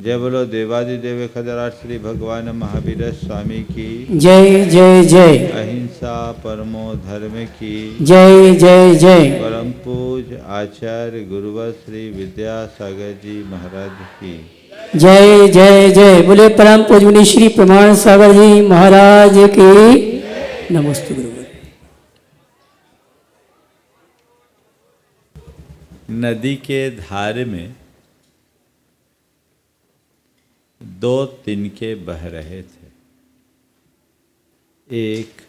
जय बोलो देवादिदेव खदराज श्री भगवान महावीर स्वामी की जय जय जय। अहिंसा परमो धर्म की जय जय जय। परम पूज आचार्य गुरुवर श्री विद्यासागर जी महाराज की जय जय जय। बोले परम पूजनीय श्री प्रमाण सागर जी महाराज की नमस्ते गुरुवर। नदी के धार में दो तिनके बह रहे थे। एक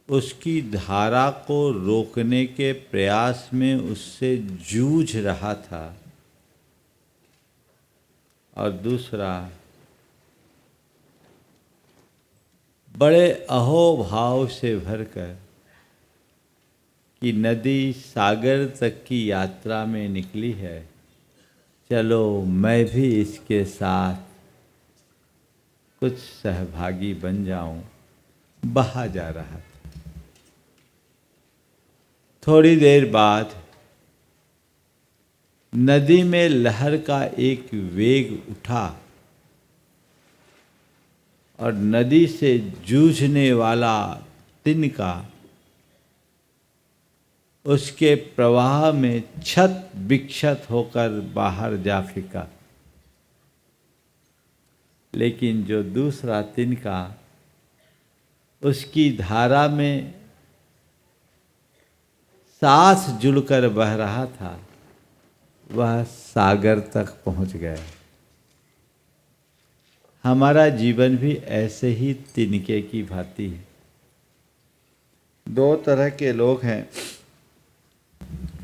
उसकी धारा को रोकने के प्रयास में उससे जूझ रहा था और दूसरा बड़े अहोभाव से भरकर कि नदी सागर तक की यात्रा में निकली है, चलो मैं भी इसके साथ कुछ सहभागी बन जाऊं, बहा जा रहा था। थोड़ी देर बाद नदी में लहर का एक वेग उठा और नदी से जूझने वाला तिनका उसके प्रवाह में छत विक्षत होकर बाहर जा फेंका। लेकिन जो दूसरा तिनका उसकी धारा में साथ जुड़कर बह रहा था, वह सागर तक पहुंच गया। हमारा जीवन भी ऐसे ही तिनके की भांति है। दो तरह के लोग हैं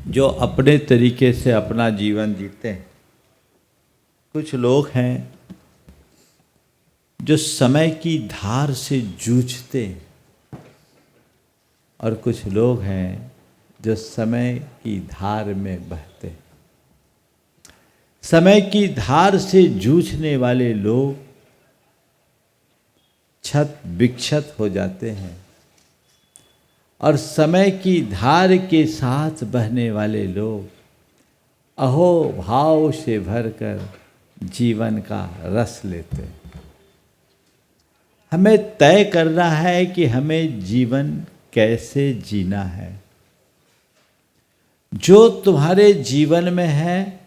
जो अपने तरीके से अपना जीवन जीते हैं। कुछ लोग हैं जो समय की धार से जूझते हैं और कुछ लोग हैं जो समय की धार में बहते हैं। समय की धार से जूझने वाले लोग छत विक्षत हो जाते हैं और समय की धार के साथ बहने वाले लोग अहोभाव से भरकर जीवन का रस लेते हैं। हमें तय करना है कि हमें जीवन कैसे जीना है। जो तुम्हारे जीवन में है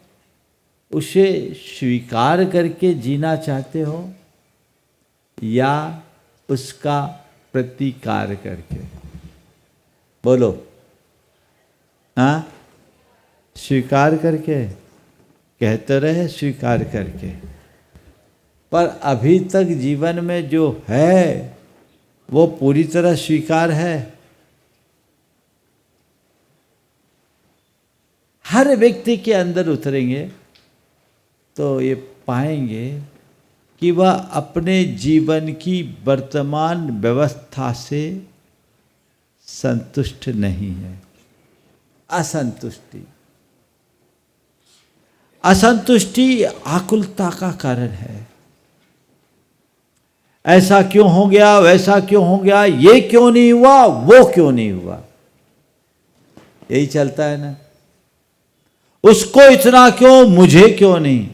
उसे स्वीकार करके जीना चाहते हो या उसका प्रतिकार करके? बोलो। हाँ, स्वीकार करके कहते रहे, स्वीकार करके। पर अभी तक जीवन में जो है वो पूरी तरह स्वीकार है। हर व्यक्ति के अंदर उतरेंगे तो ये पाएंगे कि वह अपने जीवन की वर्तमान व्यवस्था से संतुष्ट नहीं है। असंतुष्टि असंतुष्टि आकुलता का कारण है। ऐसा क्यों हो गया, वैसा क्यों हो गया, ये क्यों नहीं हुआ, वो क्यों नहीं हुआ, यही चलता है ना। उसको इतना क्यों, मुझे क्यों नहीं,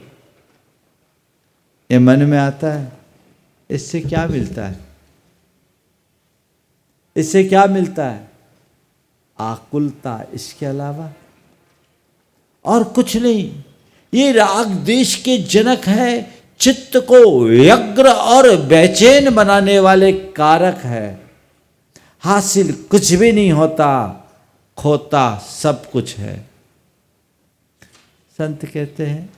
ये मन में आता है। इससे क्या मिलता है? इससे क्या मिलता है? आकुलता, इसके अलावा और कुछ नहीं। ये राग द्वेष के जनक है, चित्त को व्यग्र और बेचैन बनाने वाले कारक है। हासिल कुछ भी नहीं होता, खोता सब कुछ है। संत कहते हैं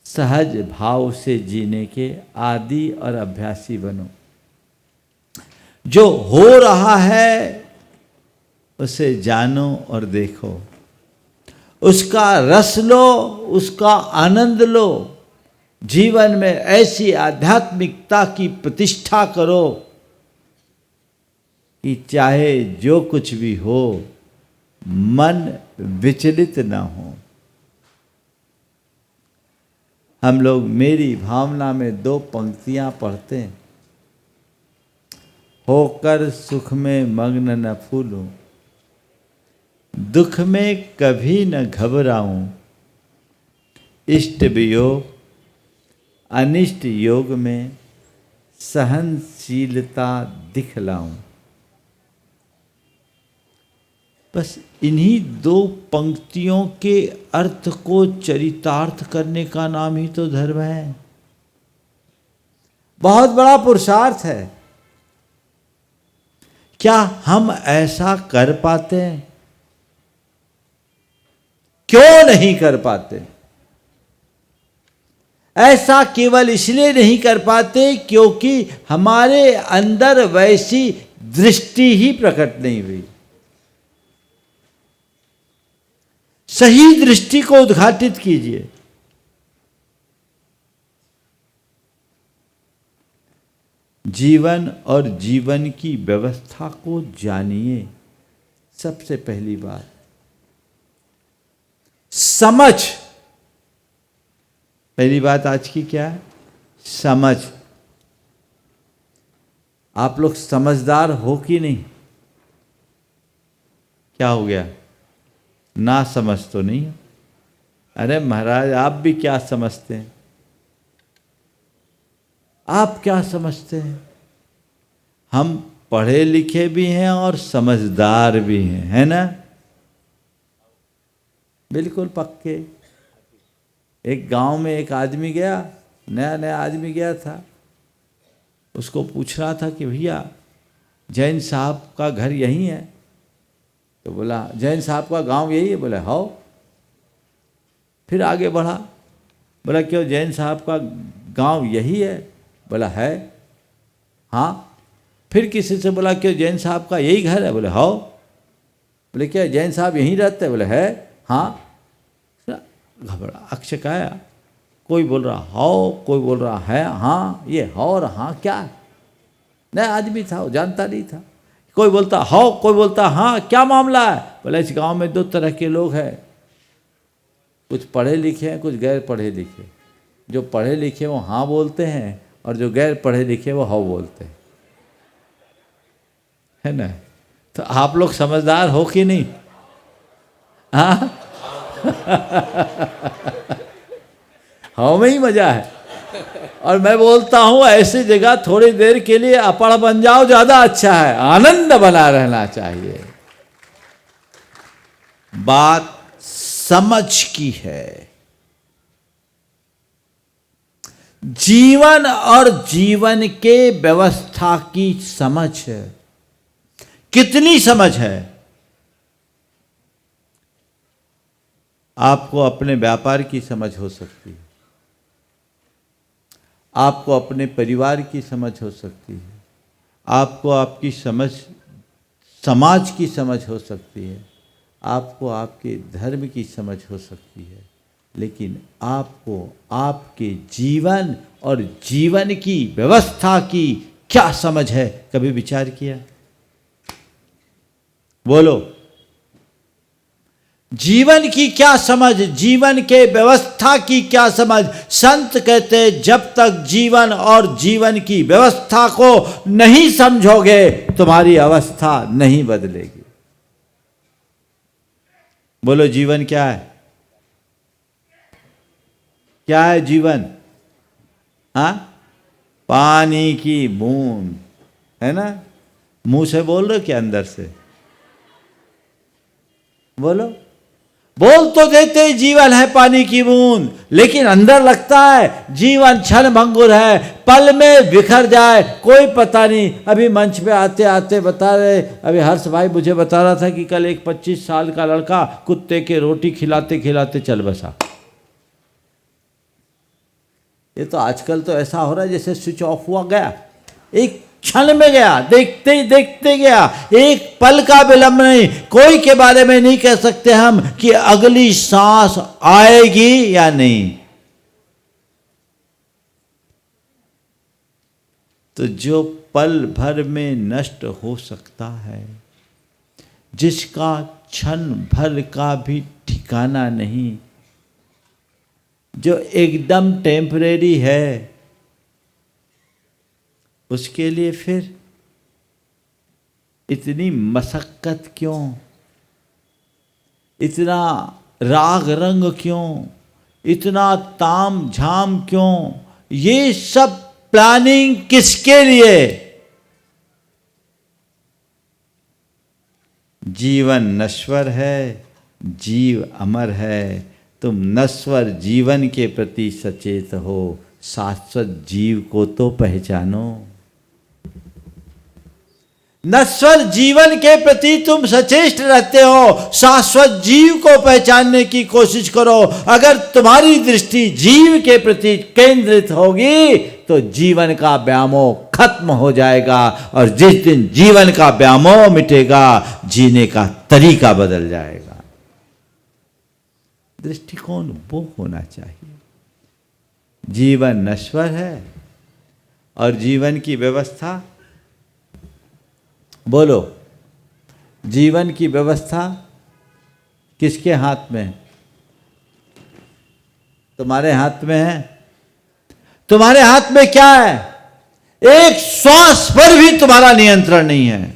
सहज भाव से जीने के आदी और अभ्यासी बनो। जो हो रहा है उसे जानो और देखो, उसका रस लो, उसका आनंद लो। जीवन में ऐसी आध्यात्मिकता की प्रतिष्ठा करो कि चाहे जो कुछ भी हो मन विचलित ना हो। हम लोग मेरी भावना में दो पंक्तियां पढ़ते हैं। होकर सुख में मग्न न फूलूं, दुख में कभी न घबराऊं, इष्ट वियोग, अनिष्ट योग में सहनशीलता दिखलाऊं। बस इन्हीं दो पंक्तियों के अर्थ को चरितार्थ करने का नाम ही तो धर्म है। बहुत बड़ा पुरुषार्थ है। क्या हम ऐसा कर पाते हैं? क्यों नहीं कर पाते? ऐसा केवल इसलिए नहीं कर पाते क्योंकि हमारे अंदर वैसी दृष्टि ही प्रकट नहीं हुई। सही दृष्टि को उद्घाटित कीजिए। जीवन और जीवन की व्यवस्था को जानिए। सबसे पहली बात समझ। पहली बात आज की क्या है? समझ। आप लोग समझदार हो कि नहीं? क्या हो गया? ना समझ तो नहीं हो? अरे महाराज, आप भी क्या समझते हैं? आप क्या समझते हैं? हम पढ़े लिखे भी हैं और समझदार भी हैं, है ना? बिल्कुल पक्के। एक गांव में एक आदमी गया, नया नया आदमी गया था। उसको पूछ रहा था कि भैया जैन साहब का घर यहीं है? तो बोला जैन साहब का गांव यही है? बोला हाँ। फिर आगे बढ़ा, बोला क्यों जैन साहब का गांव यही है? बोला है। हाँ। फिर किसी से बोला क्यों जैन साहब का यही घर है? बोले हाँ। बोले क्या जैन साहब यहीं रहते हैं? बोले है। हाँ। घबरा अक्षकाया। कोई बोल रहा हाँ, कोई बोल रहा है हाँ। ये हाँ और हाँ क्या? नया आदमी था, वो जानता नहीं था। कोई बोलता हाँ, कोई बोलता हाँ। क्या मामला है? बोले इस गांव में दो तरह के लोग हैं, कुछ पढ़े लिखे हैं, कुछ गैर पढ़े लिखे। जो पढ़े लिखे वो हाँ बोलते हैं और जो गैर पढ़े लिखे वो हाँ बोलते हैं, है ना? तो आप लोग समझदार हो कि नहीं? हाँ हाँ में ही मजा है। और मैं बोलता हूं ऐसी जगह थोड़ी देर के लिए अपड़ बन जाओ, ज्यादा अच्छा है। आनंद बना रहना चाहिए। बात समझ की है। जीवन और जीवन के व्यवस्था की समझ है। कितनी समझ है? आपको अपने व्यापार की समझ हो सकती है, आपको अपने परिवार की समझ हो सकती है, आपको आपकी समझ समाज की समझ हो सकती है, आपको आपके धर्म की समझ हो सकती है, लेकिन आपको आपके जीवन और जीवन की व्यवस्था की क्या समझ है? कभी विचार किया? बोलो। जीवन की क्या समझ, जीवन के व्यवस्था की क्या समझ? संत कहते जब तक जीवन और जीवन की व्यवस्था को नहीं समझोगे तुम्हारी अवस्था नहीं बदलेगी। बोलो जीवन क्या है? क्या है जीवन? हाँ, पानी की बूंद, है ना? मुंह से बोल रहे हो क्या अंदर से? बोलो। बोल तो देते जीवन है पानी की बूंद, लेकिन अंदर लगता है जीवन क्षण भंगुर है, पल में बिखर जाए, कोई पता नहीं। अभी मंच पे आते आते बता रहे, अभी हर्ष भाई मुझे बता रहा था कि कल एक 25 साल का लड़का कुत्ते के रोटी खिलाते खिलाते चल बसा। ये तो आजकल तो ऐसा हो रहा है जैसे स्विच ऑफ हुआ गया, एक क्षण में गया, देखते ही देखते गया, एक पल का विलंब नहीं। कोई के बारे में नहीं कह सकते हम कि अगली सांस आएगी या नहीं। तो जो पल भर में नष्ट हो सकता है, जिसका क्षण भर का भी ठिकाना नहीं, जो एकदम टेम्परेरी है, उसके लिए फिर इतनी मशक्कत क्यों? इतना राग रंग क्यों? इतना ताम झाम क्यों? ये सब प्लानिंग किसके लिए? जीवन नश्वर है, जीव अमर है। तुम नश्वर जीवन के प्रति सचेत हो, शाश्वत जीव को तो पहचानो। नश्वर जीवन के प्रति तुम सचेत रहते हो, शाश्वत जीव को पहचानने की कोशिश करो। अगर तुम्हारी दृष्टि जीव के प्रति केंद्रित होगी तो जीवन का व्यामोह खत्म हो जाएगा, और जिस दिन जीवन का व्यामोह मिटेगा, जीने का तरीका बदल जाएगा। दृष्टिकोण वो होना चाहिए। जीवन नश्वर है और जीवन की व्यवस्था, बोलो, जीवन की व्यवस्था किसके हाथ में है? तुम्हारे हाथ में है। तुम्हारे हाथ में क्या है? एक श्वास पर भी तुम्हारा नियंत्रण नहीं है।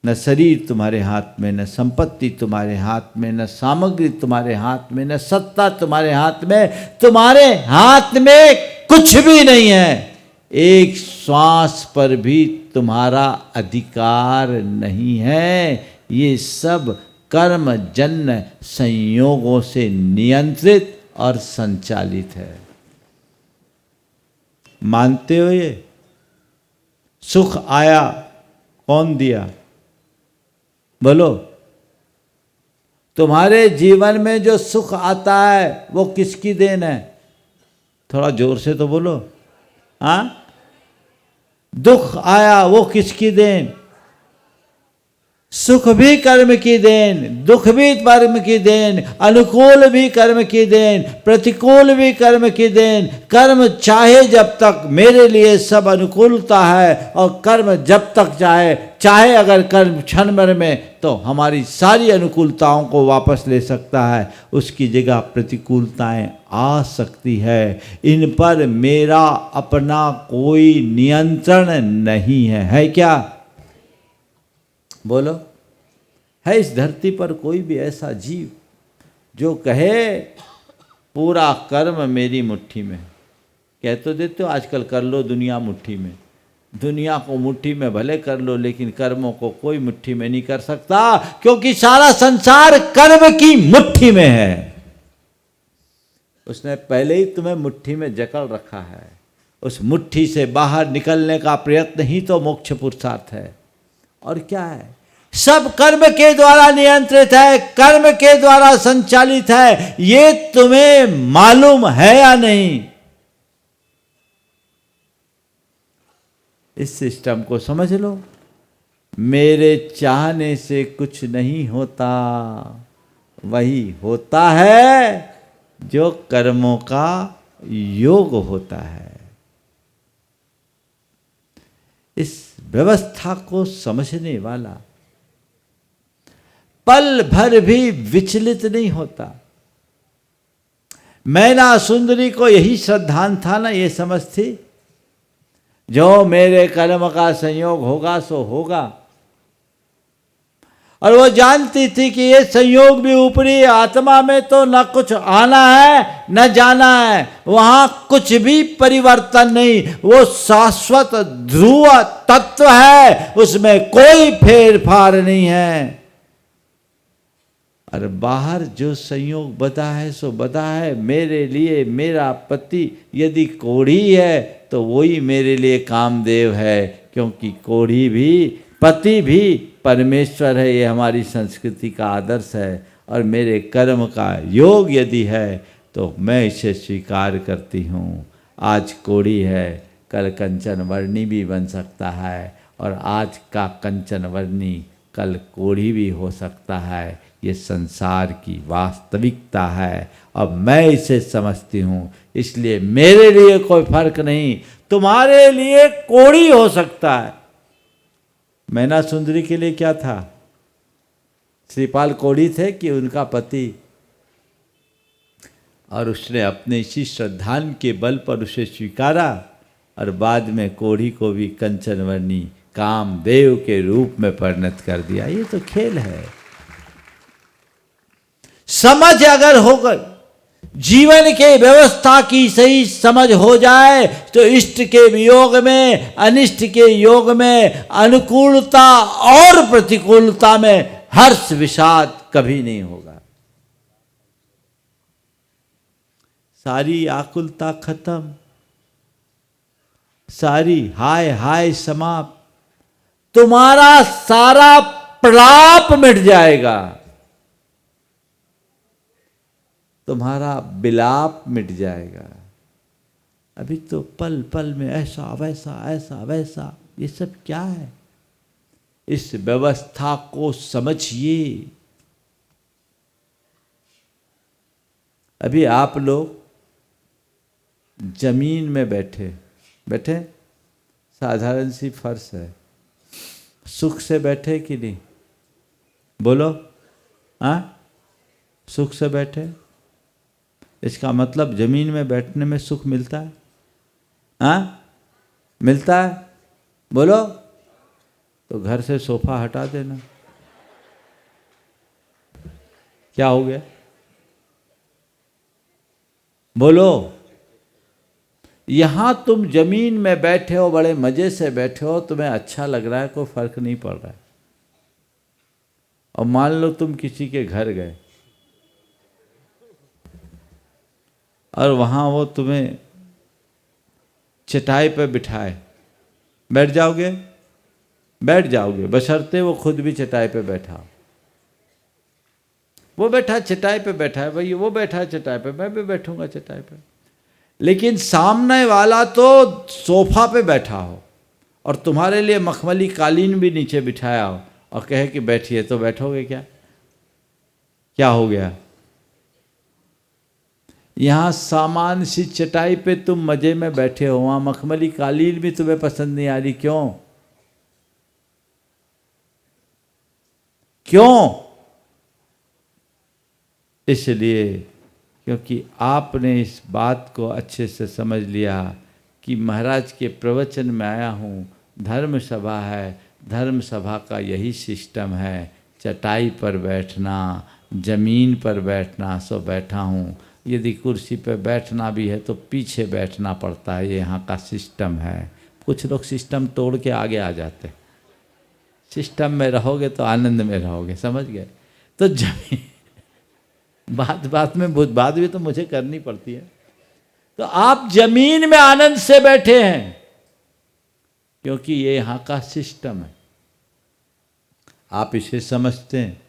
न शरीर तुम्हारे हाथ में, न संपत्ति तुम्हारे हाथ में, न सामग्री तुम्हारे हाथ में, न सत्ता तुम्हारे हाथ में। तुम्हारे हाथ में कुछ भी नहीं है। एक श्वास पर भी तुम्हारा अधिकार नहीं है। ये सब कर्मजन्य संयोगों से नियंत्रित और संचालित है। मानते हो ये? सुख आया, कौन दिया? बोलो, तुम्हारे जीवन में जो सुख आता है वो किसकी देन है? थोड़ा जोर से तो बोलो। हाँ, दुख आया वो किसकी देन? सुख भी कर्म की देन, दुख भी कर्म की देन, अनुकूल भी कर्म की देन, प्रतिकूल भी कर्म की देन। कर्म चाहे जब तक मेरे लिए सब अनुकूलता है, और कर्म जब तक चाहे अगर कर्म क्षण भर में तो हमारी सारी अनुकूलताओं को वापस ले सकता है, उसकी जगह प्रतिकूलताएं आ सकती है। इन पर मेरा अपना कोई नियंत्रण नहीं है क्या? बोलो, है इस धरती पर कोई भी ऐसा जीव जो कहे पूरा कर्म मेरी मुट्ठी में? कह तो देते हो आजकल, कर लो दुनिया मुट्ठी में। दुनिया को मुट्ठी में भले कर लो, लेकिन कर्मों को कोई मुट्ठी में नहीं कर सकता, क्योंकि सारा संसार कर्म की मुट्ठी में है। उसने पहले ही तुम्हें मुट्ठी में जकड़ रखा है। उस मुट्ठी से बाहर निकलने का प्रयत्न ही तो मोक्ष पुरुषार्थ है। और क्या है? सब कर्म के द्वारा नियंत्रित है, कर्म के द्वारा संचालित है। ये तुम्हें मालूम है या नहीं? इस सिस्टम को समझ लो। मेरे चाहने से कुछ नहीं होता, वही होता है जो कर्मों का योग होता है। इस व्यवस्था को समझने वाला पल भर भी विचलित नहीं होता। मैना सुंदरी को यही श्रद्धांत था ना, ये समझ थी, जो मेरे कर्म का संयोग होगा सो होगा। और वो जानती थी कि ये संयोग भी ऊपरी, आत्मा में तो न कुछ आना है न जाना है, वहां कुछ भी परिवर्तन नहीं। वो शाश्वत ध्रुव तत्व है, उसमें कोई फेरफार नहीं है। और बाहर जो संयोग बधा है सो बधा है। मेरे लिए मेरा पति यदि कोढ़ी है तो वही मेरे लिए कामदेव है, क्योंकि कोढ़ी भी पति भी परमेश्वर है। ये हमारी संस्कृति का आदर्श है। और मेरे कर्म का योग यदि है तो मैं इसे स्वीकार करती हूँ। आज कोढ़ी है, कल कंचन वर्णी भी बन सकता है, और आज का कंचन वर्णी कल कोढ़ी भी हो सकता है। ये संसार की वास्तविकता है, अब मैं इसे समझती हूँ, इसलिए मेरे लिए कोई फर्क नहीं। तुम्हारे लिए कोढ़ी हो सकता है। मैना सुंदरी के लिए क्या था? श्रीपाल कोढ़ी थे कि उनका पति, और उसने अपने इसी श्रद्धान के बल पर उसे स्वीकारा, और बाद में कोढ़ी को भी कंचनवर्णी कामदेव के रूप में परिणत कर दिया। ये तो खेल है। समझ अगर हो गई, जीवन के व्यवस्था की सही समझ हो जाए तो इष्ट के वियोग में, अनिष्ट के योग में, अनुकूलता और प्रतिकूलता में हर्ष विषाद कभी नहीं होगा। सारी आकुलता खत्म, सारी हाय हाय समाप्त, तुम्हारा सारा प्रलाप मिट जाएगा, तुम्हारा विलाप मिट जाएगा। अभी तो पल पल में ऐसा वैसा ऐसा वैसा, ये सब क्या है? इस व्यवस्था को समझिए। अभी आप लोग जमीन में बैठे बैठे, साधारण सी फर्श है, सुख से बैठे कि नहीं? बोलो, हाँ, सुख से बैठे। इसका मतलब जमीन में बैठने में सुख मिलता है? हाँ, मिलता है? बोलो। तो घर से सोफा हटा देना। क्या हो गया? बोलो। यहां तुम जमीन में बैठे हो, बड़े मजे से बैठे हो, तुम्हें अच्छा लग रहा है, कोई फर्क नहीं पड़ रहा है। और मान लो तुम किसी के घर गए और वहां वो तुम्हें चटाई पे बिठाए, बैठ जाओगे? बैठ जाओगे, बशर्ते वो खुद भी चटाई पे बैठा। वो बैठा चटाई पे बैठा है, भाई वो बैठा है चटाई पे, मैं भी बैठूंगा चटाई पे। लेकिन सामने वाला तो सोफा पे बैठा हो और तुम्हारे लिए मखमली कालीन भी नीचे बिठाया हो और कहे कि बैठिए, तो बैठोगे क्या? क्या हो गया? यहां सामान सी चटाई पे तुम मजे में बैठे हो, वहां मखमली कालीन भी तुम्हें पसंद नहीं आ रही, क्यों? क्यों? इसलिए क्योंकि आपने इस बात को अच्छे से समझ लिया कि महाराज के प्रवचन में आया हूँ, धर्म सभा है, धर्म सभा का यही सिस्टम है, चटाई पर बैठना, जमीन पर बैठना, सो बैठा हूँ। यदि कुर्सी पर बैठना भी है तो पीछे बैठना पड़ता है, ये यहाँ का सिस्टम है। कुछ लोग सिस्टम तोड़ के आगे आ जाते हैं। सिस्टम में रहोगे तो आनंद में रहोगे, समझ गए? तो जमीन, बात बात में बहुत बात भी तो मुझे करनी पड़ती है। तो आप जमीन में आनंद से बैठे हैं क्योंकि ये यहां का सिस्टम है। आप इसे समझते हैं,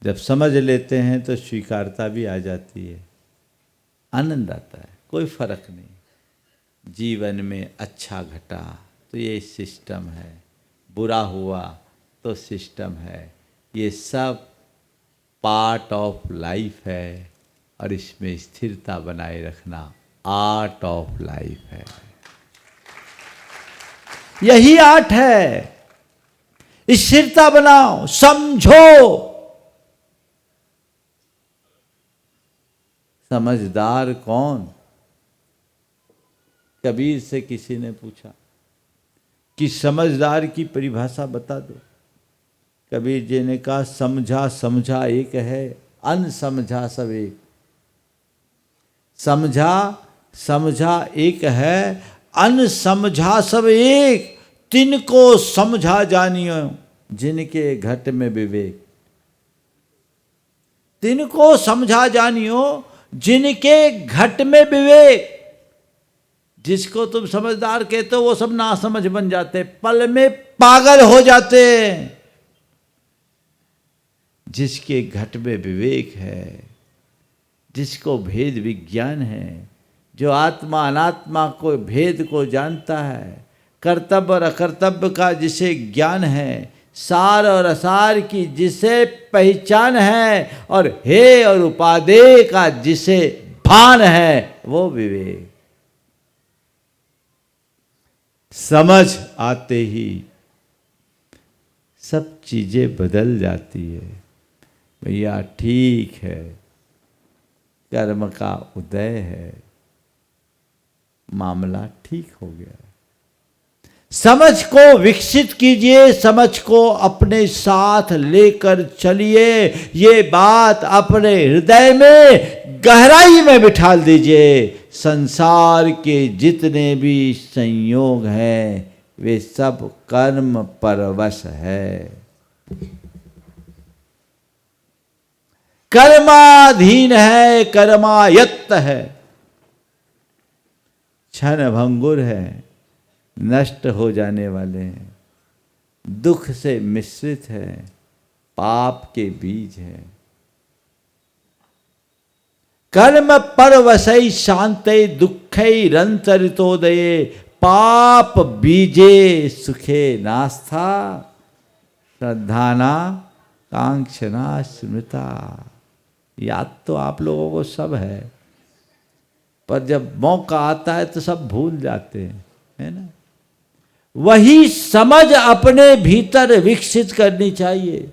जब समझ लेते हैं तो स्वीकारता भी आ जाती है, आनंद आता है, कोई फर्क नहीं। जीवन में अच्छा घटा तो ये सिस्टम है, बुरा हुआ तो सिस्टम है, ये सब पार्ट ऑफ लाइफ है और इसमें स्थिरता बनाए रखना आर्ट ऑफ लाइफ है। यही आर्ट है, स्थिरता बनाओ, समझो। समझदार कौन? कबीर से किसी ने पूछा कि समझदार की परिभाषा बता दो। कबीर जी ने कहा, समझा समझा एक है, अनसमझा सब एक। समझा समझा एक है, अनसमझा सब एक। तिनको समझा जानियो जिनके घट में विवेक। तिनको समझा जानियो जिनके घट में विवेक। जिसको तुम समझदार कहते हो वो सब नासमझ बन जाते, पल में पागल हो जाते। जिसके घट में विवेक है, जिसको भेद विज्ञान है, जो आत्मा अनात्मा को भेद को जानता है, कर्तव्य और अकर्तव्य का जिसे ज्ञान है, सार और असार की जिसे पहचान है, और हे और उपादेय का जिसे भान है, वो विवेक। समझ आते ही सब चीजें बदल जाती है। भैया ठीक है, कर्म का उदय है, मामला ठीक हो गया। समझ को विकसित कीजिए, समझ को अपने साथ लेकर चलिए। ये बात अपने हृदय में गहराई में बिठा दीजिए। संसार के जितने भी संयोग हैं वे सब कर्म परवश है, कर्माधीन है, कर्मायत्त है, क्षण भंगुर है, नष्ट हो जाने वाले हैं, दुख से मिश्रित है, पाप के बीज है। कर्म परवशै शांते दुःखै रंतरितोदये पाप बीजे सुखे नास्था श्रद्धाना कांक्षना स्मृता। याद तो आप लोगों को सब है, पर जब मौका आता है तो सब भूल जाते हैं, है ना। वही समझ अपने भीतर विकसित करनी चाहिए।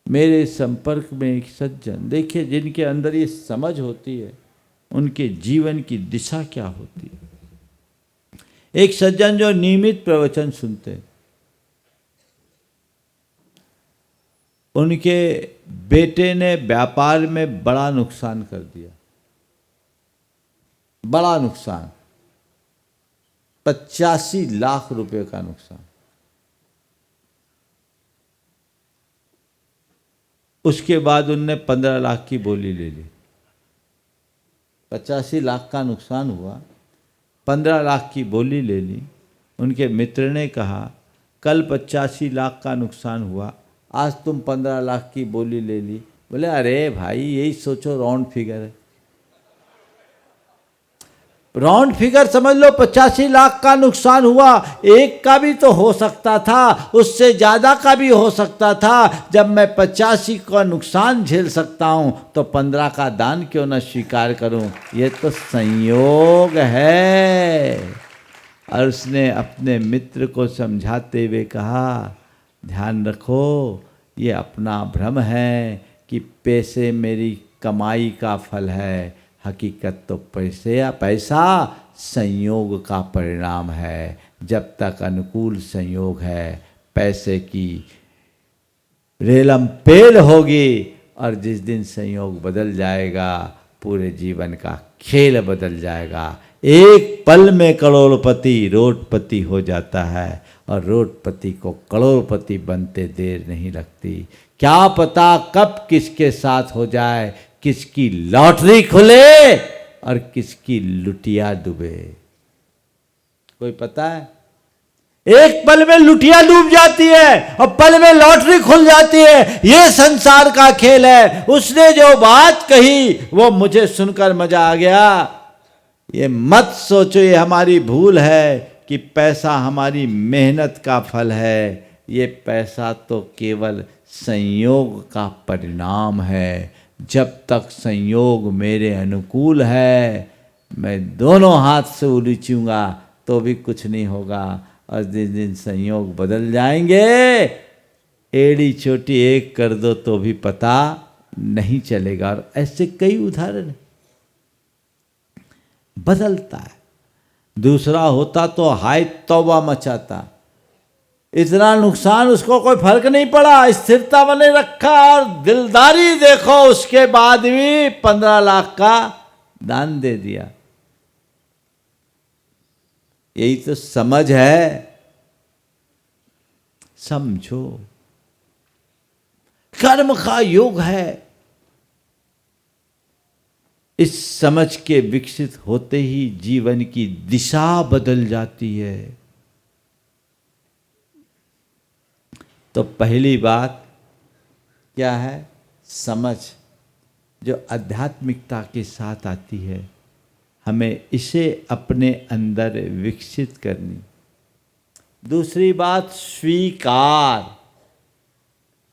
मेरे संपर्क में एक सज्जन, देखिए जिनके अंदर ये समझ होती है उनके जीवन की दिशा क्या होती है। एक सज्जन जो नियमित प्रवचन सुनते हैं, उनके बेटे ने व्यापार में बड़ा नुकसान कर दिया, बड़ा नुकसान, 85 लाख रुपए का नुकसान। उसके बाद उनने 15 लाख की बोली ले ली। 85 लाख का नुकसान हुआ, 15 लाख की बोली ले ली। उनके मित्र ने कहा कल 85 लाख का नुकसान हुआ, आज तुम 15 लाख की बोली ले ली। बोले अरे भाई यही सोचो, राउंड फिगर है, राउंड फिगर समझ लो। 85 लाख का नुकसान हुआ, एक का भी तो हो सकता था, उससे ज़्यादा का भी हो सकता था। जब मैं 85 का नुकसान झेल सकता हूँ तो 15 का दान क्यों न स्वीकार करूँ। ये तो संयोग है। और उसने अपने मित्र को समझाते हुए कहा ध्यान रखो, ये अपना भ्रम है कि पैसे मेरी कमाई का फल है। हकीकत तो पैसा संयोग का परिणाम है। जब तक अनुकूल संयोग है पैसे की रेलम पेल होगी, और जिस दिन संयोग बदल जाएगा पूरे जीवन का खेल बदल जाएगा। एक पल में करोड़पति रोडपति हो जाता है, और रोडपति को करोड़पति बनते देर नहीं लगती। क्या पता कब किसके साथ हो जाए, किसकी लॉटरी खुले और किसकी लुटिया डूबे, कोई पता है। एक पल में लुटिया डूब जाती है और पल में लॉटरी खुल जाती है। ये संसार का खेल है। उसने जो बात कही वो मुझे सुनकर मजा आ गया। ये मत सोचो ये हमारी भूल है कि पैसा हमारी मेहनत का फल है। ये पैसा तो केवल संयोग का परिणाम है। जब तक संयोग मेरे अनुकूल है मैं दोनों हाथ से उलीचूंगा तो भी कुछ नहीं होगा, और जिस दिन संयोग बदल जाएंगे एड़ी चोटी एक कर दो तो भी पता नहीं चलेगा। और ऐसे कई उदाहरण बदलता है। दूसरा होता तो हाय तौबा मचाता, इतना नुकसान उसको कोई फर्क नहीं पड़ा, स्थिरता बने रखा और दिलदारी देखो, उसके बाद भी 15 लाख का दान दे दिया। यही तो समझ है। समझो कर्म का योग है। इस समझ के विकसित होते ही जीवन की दिशा बदल जाती है। तो पहली बात क्या है? समझ जो आध्यात्मिकता के साथ आती है, हमें इसे अपने अंदर विकसित करनी। दूसरी बात स्वीकार,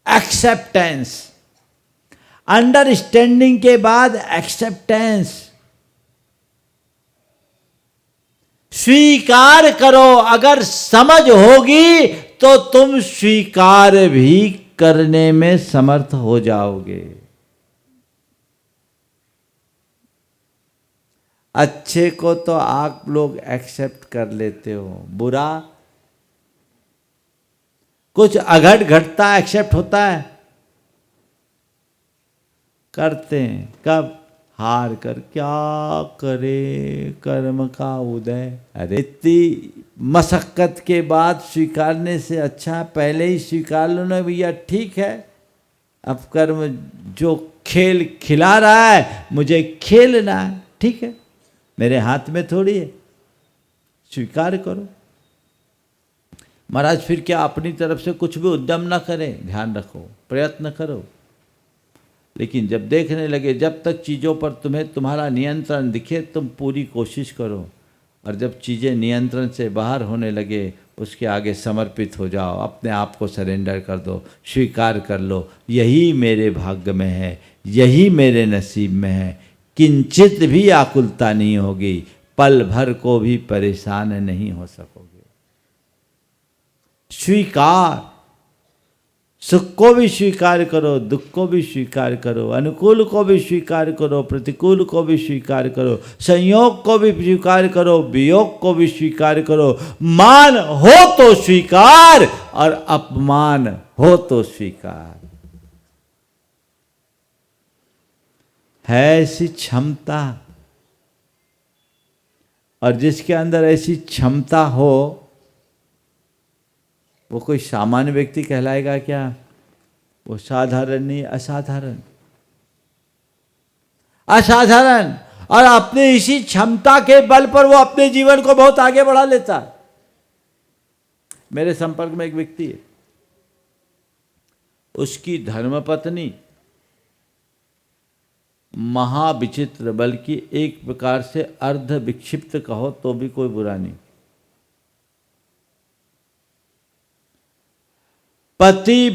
एक्सेप्टेंस। अंडरस्टैंडिंग के बाद एक्सेप्टेंस। स्वीकार करो। अगर समझ होगी तो तुम स्वीकार भी करने में समर्थ हो जाओगे। अच्छे को तो आप लोग एक्सेप्ट कर लेते हो, बुरा कुछ अघट घटता एक्सेप्ट होता है? करते हैं। कब? हार कर। क्या करे, कर्म का उदय। अरे इतनी मशक्कत के बाद स्वीकारने से अच्छा पहले ही स्वीकार लो ना भैया, ठीक है अब कर्म जो खेल खिला रहा है मुझे खेलना है, ठीक है, मेरे हाथ में थोड़ी है, स्वीकार करो। महाराज फिर क्या अपनी तरफ से कुछ भी उद्यम ना करें, ध्यान रखो, प्रयत्न करो, लेकिन जब देखने लगे, जब तक चीज़ों पर तुम्हें तुम्हारा नियंत्रण दिखे तुम पूरी कोशिश करो, और जब चीज़ें नियंत्रण से बाहर होने लगे उसके आगे समर्पित हो जाओ, अपने आप को सरेंडर कर दो, स्वीकार कर लो, यही मेरे भाग्य में है, यही मेरे नसीब में है, किंचित भी आकुलता नहीं होगी, पल भर को भी परेशान नहीं हो सकोगे। स्वीकार, सुख को भी स्वीकार करो, दुख को भी स्वीकार करो, अनुकूल को भी स्वीकार करो, प्रतिकूल को भी स्वीकार करो, संयोग को भी स्वीकार करो, वियोग को भी स्वीकार करो, मान हो तो स्वीकार और अपमान हो तो स्वीकार। है ऐसी क्षमता, और जिसके अंदर ऐसी क्षमता हो वो कोई सामान्य व्यक्ति कहलाएगा क्या? वो साधारण नहीं, असाधारण, असाधारण। और अपने इसी क्षमता के बल पर वो अपने जीवन को बहुत आगे बढ़ा लेता है। मेरे संपर्क में एक व्यक्ति है, उसकी धर्मपत्नी महाविचित्र, बल्कि एक प्रकार से अर्ध विक्षिप्त कहो तो भी कोई बुरा नहीं। पति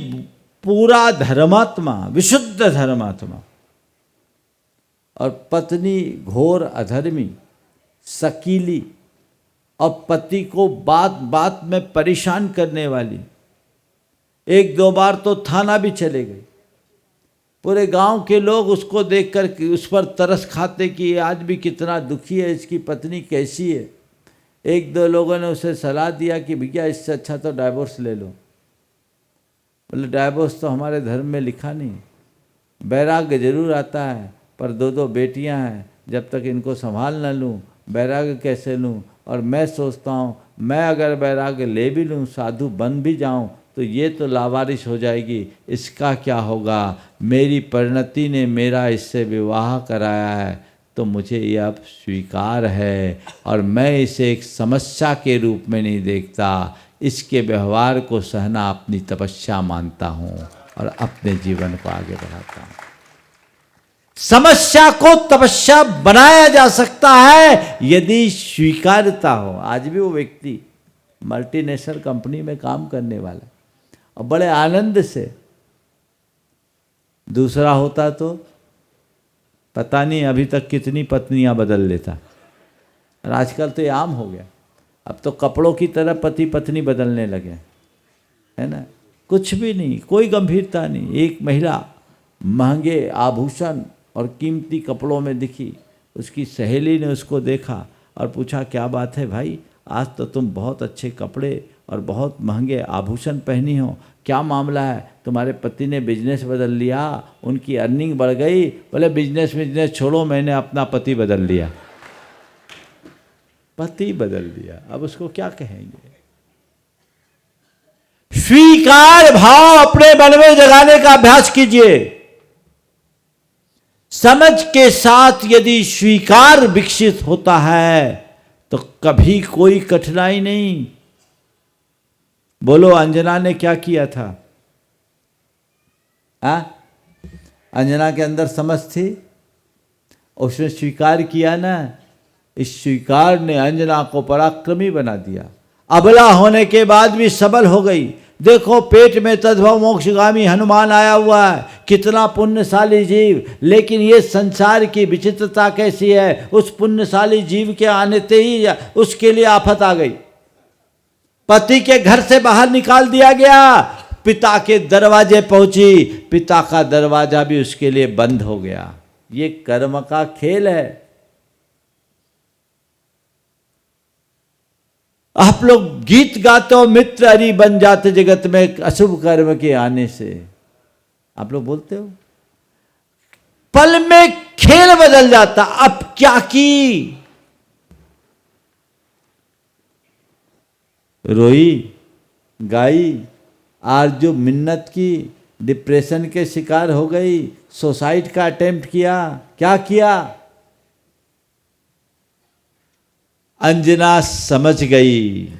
पूरा धर्मात्मा, विशुद्ध धर्मात्मा, और पत्नी घोर अधर्मी, शकीली, और पति को बात बात में परेशान करने वाली। एक दो बार तो थाना भी चले गए। पूरे गांव के लोग उसको देखकर उस पर तरस खाते कि आज भी कितना दुखी है, इसकी पत्नी कैसी है। एक दो लोगों ने उसे सलाह दिया कि भैया इससे अच्छा तो डाइवोर्स ले लो। बोले डाइवोर्स तो हमारे धर्म में लिखा नहीं। वैराग्य जरूर आता है, पर दो दो बेटियां हैं, जब तक इनको संभाल न लूँ वैराग्य कैसे लूँ। और मैं सोचता हूँ मैं अगर वैराग्य ले भी लूँ, साधु बन भी जाऊँ, तो ये तो लावारिश हो जाएगी, इसका क्या होगा। मेरी परिणति ने मेरा इससे विवाह कराया है, तो मुझे ये अब स्वीकार है, और मैं इसे एक समस्या के रूप में नहीं देखता, इसके व्यवहार को सहना अपनी तपस्या मानता हूँ और अपने जीवन को आगे बढ़ाता हूँ। समस्या को तपस्या बनाया जा सकता है यदि स्वीकारता हो। आज भी वो व्यक्ति मल्टीनेशनल कंपनी में काम करने वाला और बड़े आनंद से, दूसरा होता तो पता नहीं अभी तक कितनी पत्नियां बदल लेता। और आजकल तो ये आम हो गया, अब तो कपड़ों की तरह पति पत्नी बदलने लगे, है ना। कुछ भी नहीं, कोई गंभीरता नहीं। एक महिला महंगे आभूषण और कीमती कपड़ों में दिखी, उसकी सहेली ने उसको देखा और पूछा क्या बात है भाई, आज तो तुम बहुत अच्छे कपड़े और बहुत महंगे आभूषण पहनी हो, क्या मामला है? तुम्हारे पति ने बिजनेस बदल लिया, उनकी अर्निंग बढ़ गई। बोले बिजनेस छोड़ो, मैंने अपना पति बदल लिया। पति बदल दिया, अब उसको क्या कहेंगे। स्वीकार भाव अपने मन में जगाने का अभ्यास कीजिए। समझ के साथ यदि स्वीकार विकसित होता है तो कभी कोई कठिनाई नहीं। बोलो अंजना ने क्या किया था? अंजना के अंदर समझ थी, उसने स्वीकार किया ना। इस स्वीकार ने अंजना को पराक्रमी बना दिया। अबला होने के बाद भी सबल हो गई। देखो पेट में तद्भव मोक्षगामी हनुमान आया हुआ है, कितना पुण्यशाली जीव। लेकिन ये संसार की विचित्रता कैसी है, उस पुण्यशाली जीव के आने से ही उसके लिए आफत आ गई। पति के घर से बाहर निकाल दिया गया, पिता के दरवाजे पहुंची, पिता का दरवाजा भी उसके लिए बंद हो गया। ये कर्म का खेल है। आप लोग गीत गाते हो मित्र हरि बन जाते जगत में अशुभ कर्म के आने से, आप लोग बोलते हो। पल में खेल बदल जाता। अब क्या की, रोई गाई, आरजू मिन्नत की, डिप्रेशन के शिकार हो गई, सुसाइड का अटेम्प्ट किया, क्या किया? अंजना समझ गई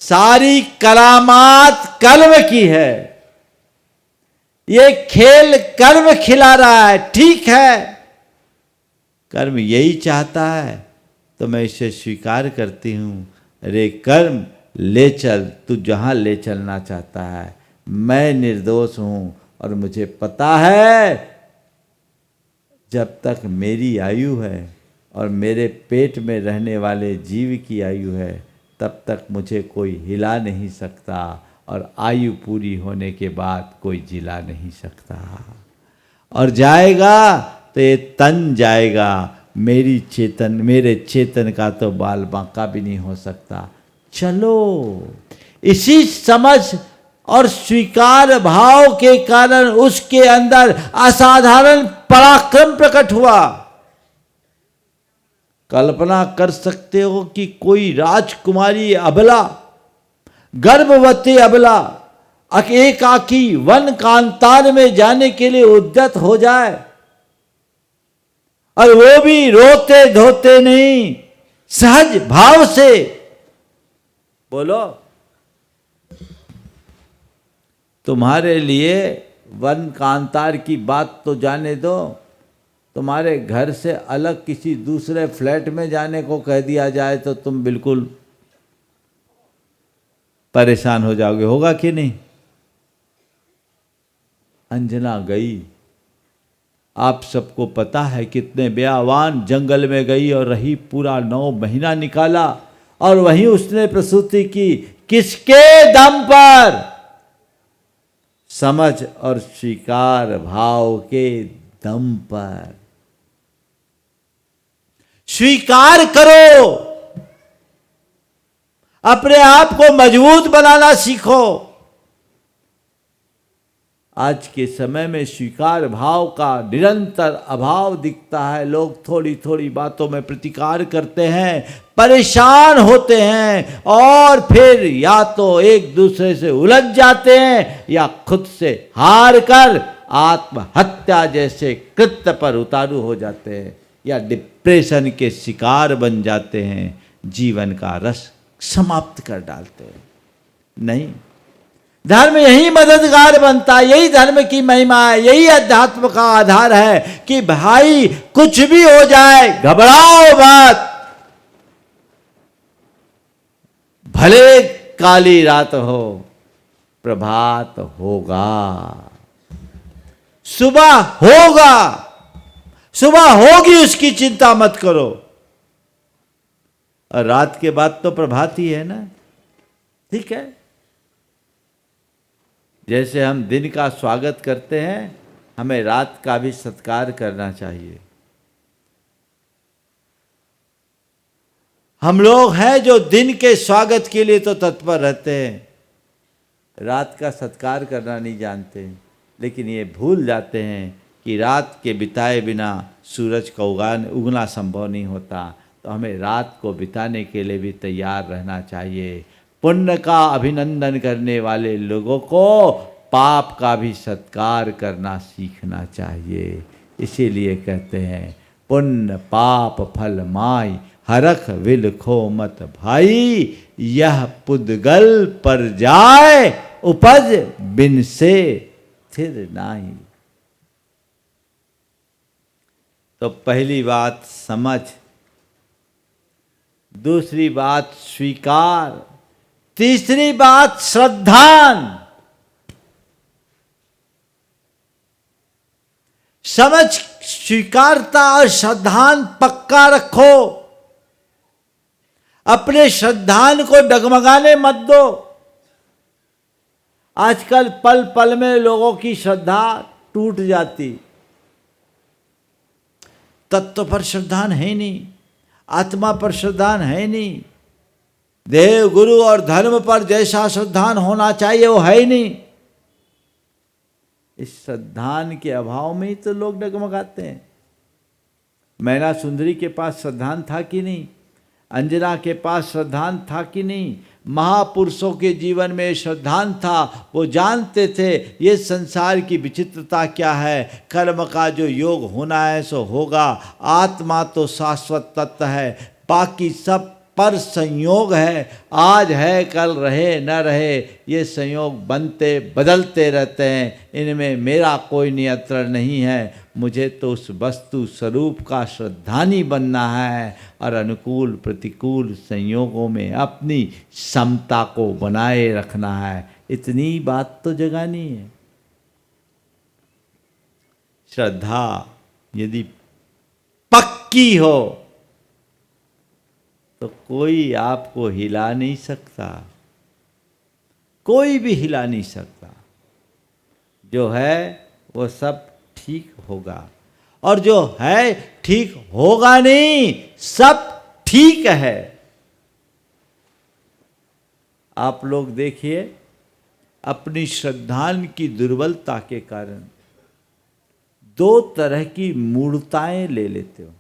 सारी करामात कर्म की है, ये खेल कर्म खिला रहा है। ठीक है, कर्म यही चाहता है तो मैं इसे स्वीकार करती हूं। अरे कर्म ले चल, तू जहां ले चलना चाहता है। मैं निर्दोष हूं और मुझे पता है जब तक मेरी आयु है और मेरे पेट में रहने वाले जीव की आयु है तब तक मुझे कोई हिला नहीं सकता, और आयु पूरी होने के बाद कोई जिला नहीं सकता। और जाएगा तो ये तन जाएगा, मेरे चेतन का तो बाल बांका भी नहीं हो सकता। चलो, इसी समझ और स्वीकार भाव के कारण उसके अंदर असाधारण पराक्रम प्रकट हुआ। कल्पना कर सकते हो कि कोई राजकुमारी अबला, गर्भवती अबला एकाकी वन कांतार में जाने के लिए उद्यत हो जाए, और वो भी रोते धोते नहीं, सहज भाव से। बोलो, तुम्हारे लिए वन कांतार की बात तो जाने दो, तुम्हारे घर से अलग किसी दूसरे फ्लैट में जाने को कह दिया जाए तो तुम बिल्कुल परेशान हो जाओगे, होगा कि नहीं? अंजना गई, आप सबको पता है कितने बेआवान जंगल में गई और रही, पूरा 9 महीना निकाला, और वहीं उसने प्रसूति की। किसके दम पर? समझ और स्वीकार भाव के दम पर। स्वीकार करो, अपने आप को मजबूत बनाना सीखो। आज के समय में स्वीकार भाव का निरंतर अभाव दिखता है। लोग थोड़ी थोड़ी बातों में प्रतिकार करते हैं, परेशान होते हैं, और फिर या तो एक दूसरे से उलझ जाते हैं या खुद से हार कर आत्महत्या जैसे कृत्य पर उतारू हो जाते हैं, या डिप्रेशन के शिकार बन जाते हैं, जीवन का रस समाप्त कर डालते हैं। नहीं, धर्म यही मददगार बनता है, यही धर्म की महिमा है, यही अध्यात्म का आधार है कि भाई कुछ भी हो जाए घबराओ मत, भले काली रात हो प्रभात होगा, सुबह होगा, सुबह होगी, उसकी चिंता मत करो। और रात के बाद तो प्रभात ही है ना, ठीक है। जैसे हम दिन का स्वागत करते हैं, हमें रात का भी सत्कार करना चाहिए। हम लोग हैं जो दिन के स्वागत के लिए तो तत्पर रहते हैं, रात का सत्कार करना नहीं जानते, लेकिन ये भूल जाते हैं कि रात के बिताए बिना सूरज का उगना संभव नहीं होता। तो हमें रात को बिताने के लिए भी तैयार रहना चाहिए। पुण्य का अभिनंदन करने वाले लोगों को पाप का भी सत्कार करना सीखना चाहिए। इसीलिए कहते हैं पुण्य पाप फल माई, हरख विलखो मत भाई, यह पुद्गल पर जाए, उपज बिन से थिर नाही। तो पहली बात समझ, दूसरी बात स्वीकार, तीसरी बात श्रद्धान। समझ, स्वीकारता और श्रद्धान पक्का रखो। अपने श्रद्धान को डगमगाने मत दो। आजकल पल पल में लोगों की श्रद्धा टूट जाती, तत्व पर श्रद्धान है ही नहीं। आत्मा पर श्रद्धान है नहीं। देव गुरु और धर्म पर जैसा श्रद्धान होना चाहिए वो है ही नहीं। इस श्रद्धान के अभाव में ही तो लोग डगमगाते हैं। मैना सुंदरी के पास श्रद्धान था कि नहीं? अंजना के पास श्रद्धान था कि नहीं? महापुरुषों के जीवन में श्रद्धान था। वो जानते थे ये संसार की विचित्रता क्या है, कर्म का जो योग होना है सो होगा। आत्मा तो शाश्वत तत्व है, बाकी सब पर संयोग है। आज है कल रहे न रहे, ये संयोग बनते बदलते रहते हैं, इनमें मेरा कोई नियंत्रण नहीं है। मुझे तो उस वस्तु स्वरूप का श्रद्धानी बनना है और अनुकूल प्रतिकूल संयोगों में अपनी समता को बनाए रखना है। इतनी बात तो जगानी है। श्रद्धा यदि पक्की हो तो कोई आपको हिला नहीं सकता, कोई भी हिला नहीं सकता। जो है वो सब ठीक होगा, और जो है ठीक होगा नहीं, सब ठीक है। आप लोग देखिए, अपनी श्रद्धान की दुर्बलता के कारण दो तरह की मूर्ताएं ले लेते हो।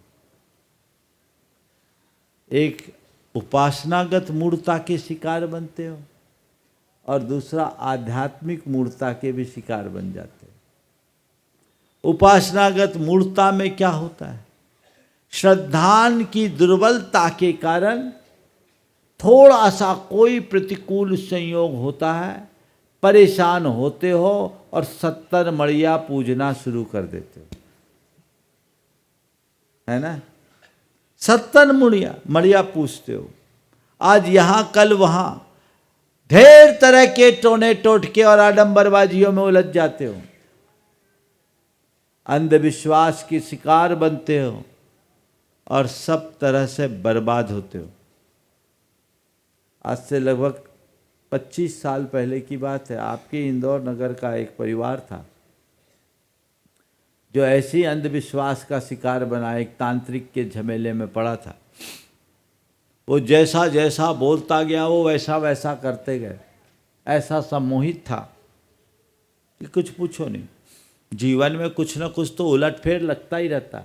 एक उपासनागत मूर्ता के शिकार बनते हो और दूसरा आध्यात्मिक मूर्ता के भी शिकार बन जाते हो। उपासनागत मूर्ता में क्या होता है? श्रद्धान की दुर्बलता के कारण थोड़ा सा कोई प्रतिकूल संयोग होता है, परेशान होते हो और 70 मड़िया पूजना शुरू कर देते हो, है ना? 70 मड़िया पूछते हो, आज यहां कल वहां, ढेर तरह के टोने टोटके और आडंबरबाजियों में उलझ जाते हो, अंधविश्वास के शिकार बनते हो और सब तरह से बर्बाद होते हो। आज से लगभग 25 साल पहले की बात है, आपके इंदौर नगर का एक परिवार था जो ऐसी अंधविश्वास का शिकार बना, एक तांत्रिक के झमेले में पड़ा था। वो जैसा जैसा बोलता गया वो वैसा वैसा करते गए, ऐसा सम्मोहित था कि कुछ पूछो नहीं। जीवन में कुछ न कुछ तो उलटफेर लगता ही रहता।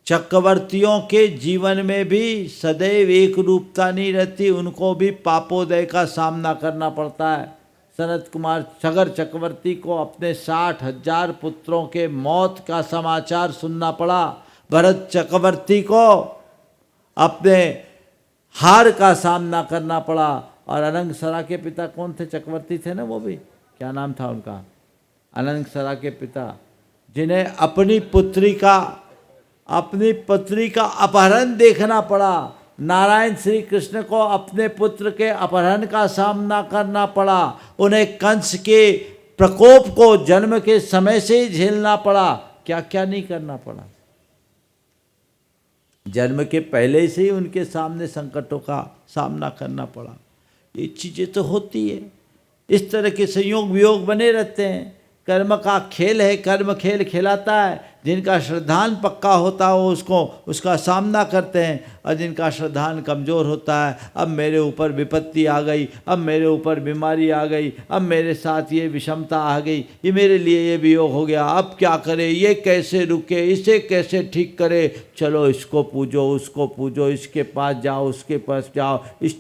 चक्रवर्तियों के जीवन में भी सदैव एक रूपता नहीं रहती, उनको भी पापोदय का सामना करना पड़ता है। सनत कुमार सगर चक्रवर्ती को अपने 60,000 पुत्रों के मौत का समाचार सुनना पड़ा। भरत चक्रवर्ती को अपने हार का सामना करना पड़ा। और अनंगसरा के पिता कौन थे? चक्रवर्ती थे ना, वो भी, क्या नाम था उनका? अनंगसरा के पिता, जिन्हें अपनी पुत्री का अपहरण देखना पड़ा। नारायण श्री कृष्ण को अपने पुत्र के अपहरण का सामना करना पड़ा। उन्हें कंस के प्रकोप को जन्म के समय से ही झेलना पड़ा। क्या क्या नहीं करना पड़ा। जन्म के पहले से ही उनके सामने संकटों का सामना करना पड़ा। ये चीज़ें तो होती है। इस तरह के संयोग वियोग बने रहते हैं। कर्म का खेल है, कर्म खेल खिलाता है। जिनका श्रद्धान पक्का होता है वो उसका सामना करते हैं, और जिनका श्रद्धान कमज़ोर होता है, अब मेरे ऊपर विपत्ति आ गई, अब मेरे ऊपर बीमारी आ गई, अब मेरे साथ ये विषमता आ गई, ये मेरे लिए ये वियोग हो गया, अब क्या करे, ये कैसे रुके, इसे कैसे ठीक करे। चलो इसको पूजो, उसको पूजो, इसके पास जाओ, उसके पास जाओ, इस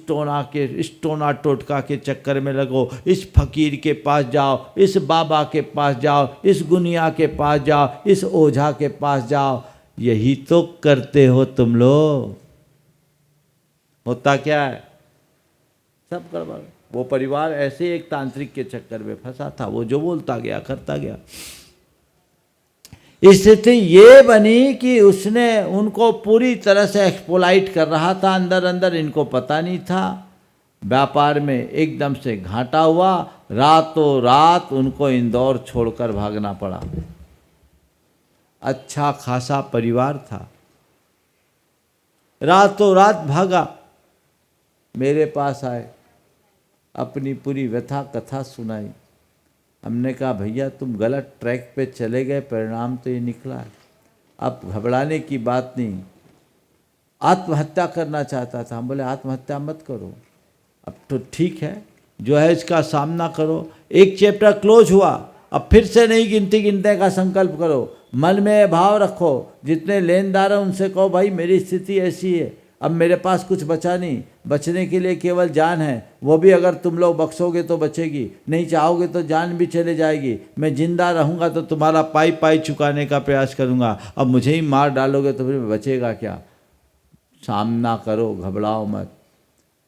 टोना टोटका के चक्कर में लगो, इस फकीर के पास जाओ, इस बाबा के पास जाओ, इस गुनिया के पास जाओ, इस ओझा के पास जाओ। यही तो करते हो तुम लोग। होता क्या है? सब गड़बड़। वो परिवार ऐसे एक तांत्रिक के चक्कर में फंसा था, वो जो बोलता गया करता गया। स्थिति ये बनी कि उसने उनको पूरी तरह से एक्सप्लॉइट कर रहा था अंदर अंदर, इनको पता नहीं था। व्यापार में एकदम से घाटा हुआ, रातों रात उनको इंदौर छोड़कर भागना पड़ा। अच्छा खासा परिवार था, रातों रात भागा। मेरे पास आए, अपनी पूरी व्यथा कथा सुनाई। हमने कहा भैया तुम गलत ट्रैक पे चले गए, परिणाम तो ये निकला है। अब घबराने की बात नहीं, आत्महत्या करना चाहता था। हम बोले आत्महत्या मत करो, अब तो ठीक है, जो है इसका सामना करो। एक चैप्टर क्लोज हुआ, अब फिर से नई गिनती गिनने का संकल्प करो। मन में भाव रखो, जितने लेनदार हैं उनसे कहो भाई मेरी स्थिति ऐसी है, अब मेरे पास कुछ बचा नहीं, बचने के लिए केवल जान है, वो भी अगर तुम लोग बख्शोगे तो बचेगी, नहीं चाहोगे तो जान भी चले जाएगी। मैं जिंदा रहूँगा तो तुम्हारा पाई पाई चुकाने का प्रयास करूँगा, अब मुझे ही मार डालोगे तो फिर बचेगा क्या। सामना करो, घबराओ मत,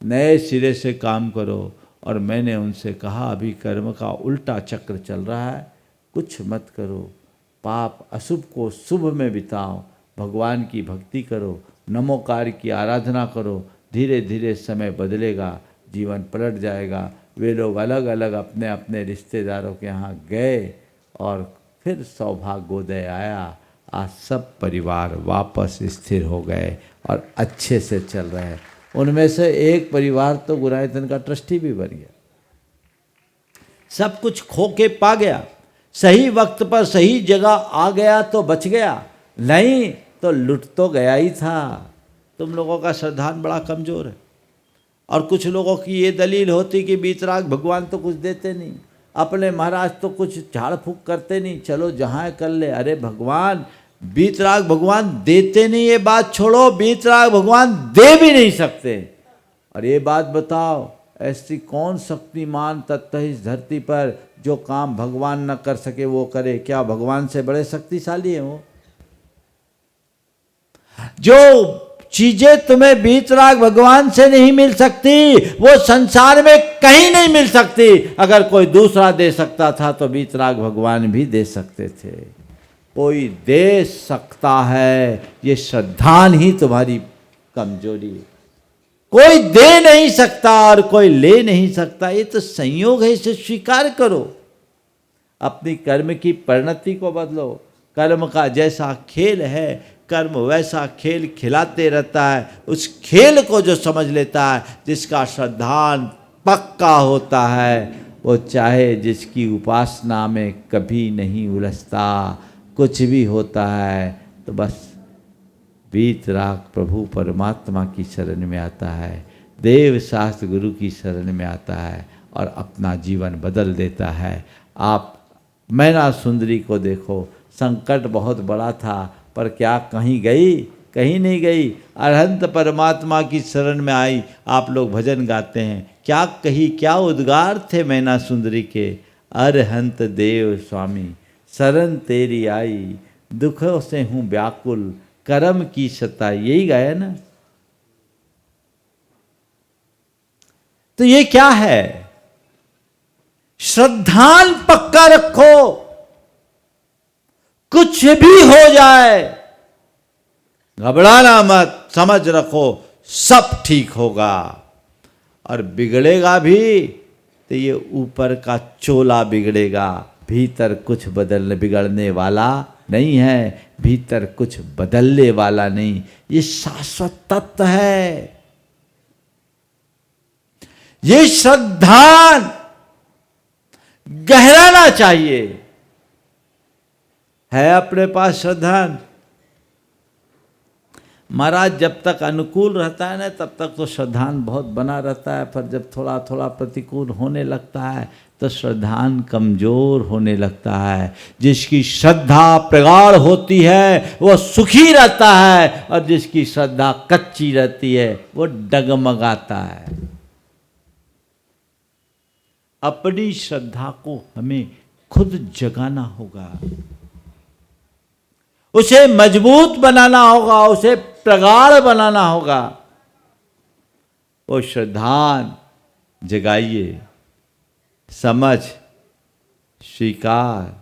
नए सिरे से काम करो। और मैंने उनसे कहा अभी कर्म का उल्टा चक्र चल रहा है, कुछ मत करो, पाप अशुभ को शुभ में बिताओ, भगवान की भक्ति करो, नमोकार की आराधना करो, धीरे धीरे समय बदलेगा, जीवन पलट जाएगा। वे लोग अलग अलग अपने अपने रिश्तेदारों के यहाँ गए और फिर सौभाग्योदय आया। आज सब परिवार वापस स्थिर हो गए और अच्छे से चल रहे हैं। उनमें से एक परिवार तो गुरायतन का ट्रस्टी भी बन गया। सब कुछ खो के पा गया, सही वक्त पर सही जगह आ गया तो बच गया, नहीं तो लुट तो गया ही था। तुम लोगों का श्रद्धान बड़ा कमज़ोर है। और कुछ लोगों की ये दलील होती कि बीतराग भगवान तो कुछ देते नहीं, अपने महाराज तो कुछ झाड़ फूक करते नहीं, चलो जहाँ कर ले। अरे भगवान, बीतराग भगवान देते नहीं ये बात छोड़ो, बीतराग भगवान दे भी नहीं सकते। और ये बात बताओ, ऐसी कौन शक्तिमान तत्व है इस धरती पर जो काम भगवान न कर सके वो करे। क्या भगवान से बड़े शक्तिशाली हैं वो? जो चीजें तुम्हें बीतराग भगवान से नहीं मिल सकती वो संसार में कहीं नहीं मिल सकती। अगर कोई दूसरा दे सकता था तो बीतराग भगवान भी दे सकते थे। कोई दे सकता है, ये श्रद्धान ही तुम्हारी कमजोरी है। कोई दे नहीं सकता और कोई ले नहीं सकता, ये तो संयोग है, इसे स्वीकार करो। अपनी कर्म की परिणति को बदलो। कर्म का जैसा खेल है, कर्म वैसा खेल खिलाते रहता है। उस खेल को जो समझ लेता है, जिसका श्रद्धान पक्का होता है, वो चाहे जिसकी उपासना में कभी नहीं उलझता। कुछ भी होता है तो बस बीतराग प्रभु परमात्मा की शरण में आता है, देव शास्त्र गुरु की शरण में आता है और अपना जीवन बदल देता है। आप मैना सुंदरी को देखो, संकट बहुत बड़ा था पर क्या कहीं गई? कहीं नहीं गई। अरहंत परमात्मा की शरण में आई। आप लोग भजन गाते हैं, क्या कही, क्या उद्गार थे मैना सुंदरी के। अरहंत देव स्वामी शरण तेरी आई, दुखों से हूँ व्याकुल, कर्म की सताई। यही गाया ना। तो ये क्या है? श्रद्धान पक्का रखो, कुछ भी हो जाए घबराना मत, समझ रखो सब ठीक होगा। और बिगड़ेगा भी तो ये ऊपर का चोला बिगड़ेगा, भीतर कुछ बिगड़ने वाला नहीं है, भीतर कुछ बदलने वाला नहीं। ये शाश्वत तत्व है। ये श्रद्धान गहराना चाहिए। है अपने पास श्रद्धान? महाराज जब तक अनुकूल रहता है ना तब तक तो श्रद्धान बहुत बना रहता है, पर जब थोड़ा थोड़ा प्रतिकूल होने लगता है तो श्रद्धान कमजोर होने लगता है। जिसकी श्रद्धा प्रगाढ़ होती है वो सुखी रहता है, और जिसकी श्रद्धा कच्ची रहती है वो डगमगाता है। अपनी श्रद्धा को हमें खुद जगाना होगा, उसे मजबूत बनाना होगा, उसे प्रगाढ़ बनाना होगा। वो श्रद्धान जगाइए, समझ, स्वीकार,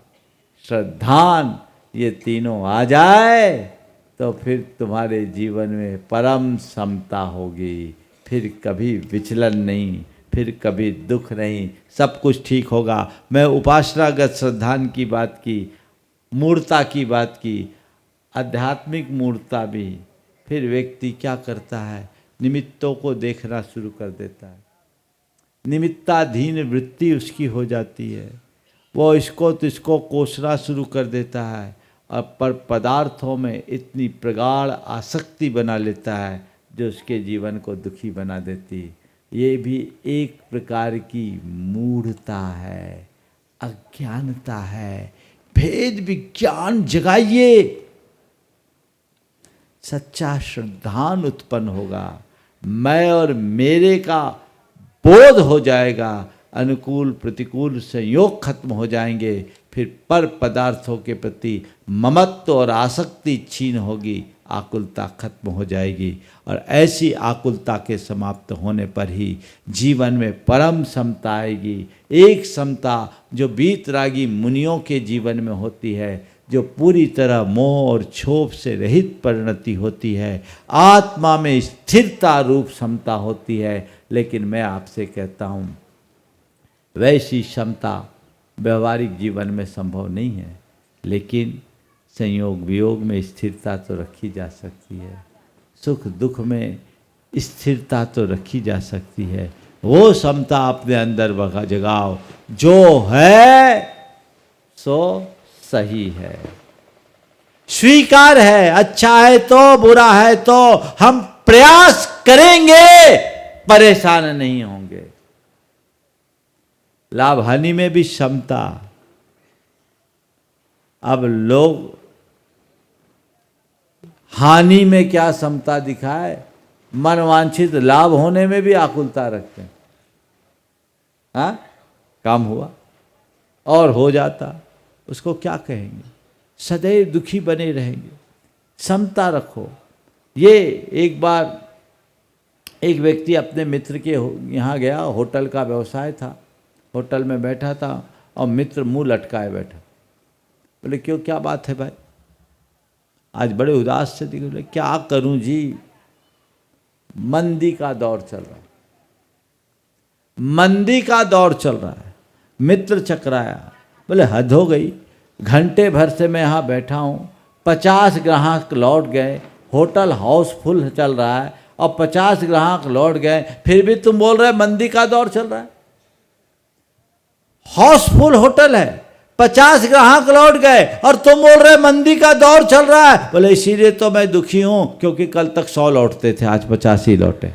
श्रद्धान, ये तीनों आ जाए तो फिर तुम्हारे जीवन में परम समता होगी। फिर कभी विचलन नहीं, फिर कभी दुख नहीं, सब कुछ ठीक होगा। मैं उपासनागत श्रद्धान की बात की, मूर्ता की बात की, आध्यात्मिक मूर्ता भी। फिर व्यक्ति क्या करता है? निमित्तों को देखना शुरू कर देता है, निमित्ताधीन वृत्ति उसकी हो जाती है। वो इसको तो इसको कोसना शुरू कर देता है और पर पदार्थों में इतनी प्रगाढ़ आसक्ति बना लेता है जो उसके जीवन को दुखी बना देती है। ये भी एक प्रकार की मूढ़ता है, अज्ञानता है। भेद विज्ञान जगाइए, सच्चा श्रद्धान उत्पन्न होगा, मैं और मेरे का बोध हो जाएगा, अनुकूल प्रतिकूल संयोग खत्म हो जाएंगे, फिर पर पदार्थों के प्रति ममत्व और आसक्ति छीन होगी, आकुलता खत्म हो जाएगी। और ऐसी आकुलता के समाप्त होने पर ही जीवन में परम समता आएगी। एक समता जो वीतरागी मुनियों के जीवन में होती है, जो पूरी तरह मोह और क्षोभ से रहित परिणति होती है, आत्मा में स्थिरता रूप समता होती है। लेकिन मैं आपसे कहता हूँ वैसी क्षमता व्यवहारिक जीवन में संभव नहीं है, लेकिन संयोग वियोग में स्थिरता तो रखी जा सकती है, सुख दुख में स्थिरता तो रखी जा सकती है। वो क्षमता अपने अंदर जगाओ, जो है सो सही है, स्वीकार है, अच्छा है तो बुरा है तो हम प्रयास करेंगे, परेशान नहीं होंगे। लाभ हानि में भी क्षमता। अब लोग हानि में क्या क्षमता दिखाए, मनवांछित लाभ होने में भी आकुलता रखते हैं। हाँ, काम हुआ और हो जाता, उसको क्या कहेंगे, सदैव दुखी बने रहेंगे। क्षमता रखो। ये एक बार एक व्यक्ति अपने मित्र के यहाँ गया, होटल का व्यवसाय था, होटल में बैठा था और मित्र मुंह लटकाए बैठा। बोले क्यों, क्या बात है भाई, आज बड़े उदास से दिखे। बोले क्या करूं जी, मंदी का दौर चल रहा है, मंदी का दौर चल रहा है। मित्र चकराया, बोले हद हो गई, घंटे भर से मैं यहाँ बैठा हूँ, 50 ग्राहक लौट गए, होटल हाउसफुल चल रहा है और 50 ग्राहक लौट गए, फिर भी तुम बोल रहे मंदी का दौर चल रहा है। हाउसफुल होटल है, 50 ग्राहक लौट गए और तुम बोल रहे मंदी का दौर चल रहा है। बोले इसीलिए तो मैं दुखी हूं, क्योंकि कल तक 100 लौटते थे, आज 50 ही लौटे।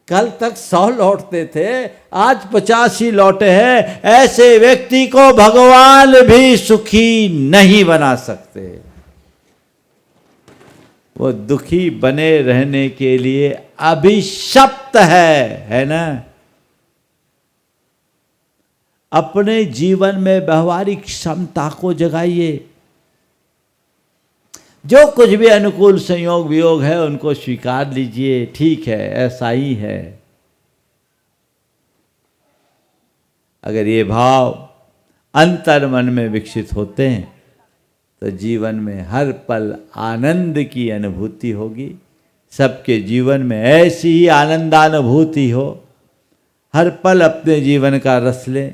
कल तक 100 लौटते थे, आज 50 ही लौटे हैं। ऐसे व्यक्ति को भगवान भी सुखी नहीं बना सकते। वो दुखी बने रहने के लिए अभिशप्त है ना। अपने जीवन में व्यवहारिक क्षमता को जगाइए। जो कुछ भी अनुकूल संयोग वियोग है उनको स्वीकार लीजिए, ठीक है, ऐसा ही है। अगर ये भाव अंतर मन में विकसित होते हैं तो जीवन में हर पल आनंद की अनुभूति होगी। सबके जीवन में ऐसी ही आनंदानुभूति हो, हर पल अपने जीवन का रस लें।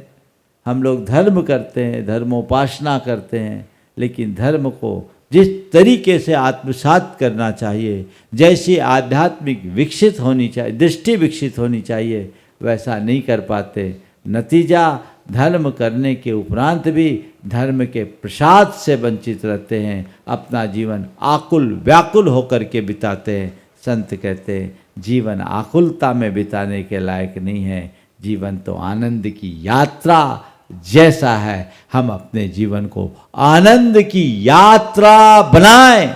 हम लोग धर्म करते हैं, धर्मोपासना करते हैं, लेकिन धर्म को जिस तरीके से आत्मसात करना चाहिए, जैसी आध्यात्मिक विकसित होनी चाहिए, दृष्टि विकसित होनी चाहिए, वैसा नहीं कर पाते। नतीजा धर्म करने के उपरांत भी धर्म के प्रसाद से वंचित रहते हैं, अपना जीवन आकुल व्याकुल होकर के बिताते हैं। संत कहते हैं जीवन आकुलता में बिताने के लायक नहीं है, जीवन तो आनंद की यात्रा जैसा है। हम अपने जीवन को आनंद की यात्रा बनाएं,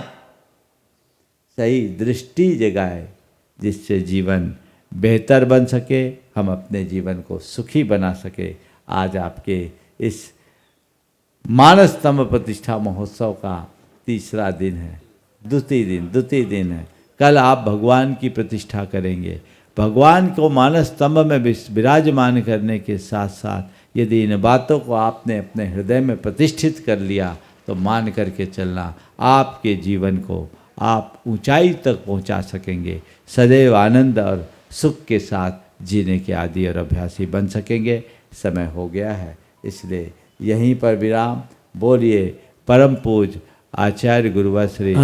सही दृष्टि जगाएं, जिससे जीवन बेहतर बन सके, हम अपने जीवन को सुखी बना सके। आज आपके इस मानस स्तंभ प्रतिष्ठा महोत्सव का तीसरा दिन है, द्वितीय दिन है। कल आप भगवान की प्रतिष्ठा करेंगे। भगवान को मानस स्तंभ में विराजमान करने के साथ साथ यदि इन बातों को आपने अपने हृदय में प्रतिष्ठित कर लिया तो मान करके चलना, आपके जीवन को आप ऊंचाई तक पहुंचा सकेंगे। सदैव आनंद और सुख के साथ जीने के आदी और अभ्यासी बन सकेंगे। समय हो गया है, इसलिए यहीं पर विराम। बोलिए परम पूज आचार्य गुरुवर श्री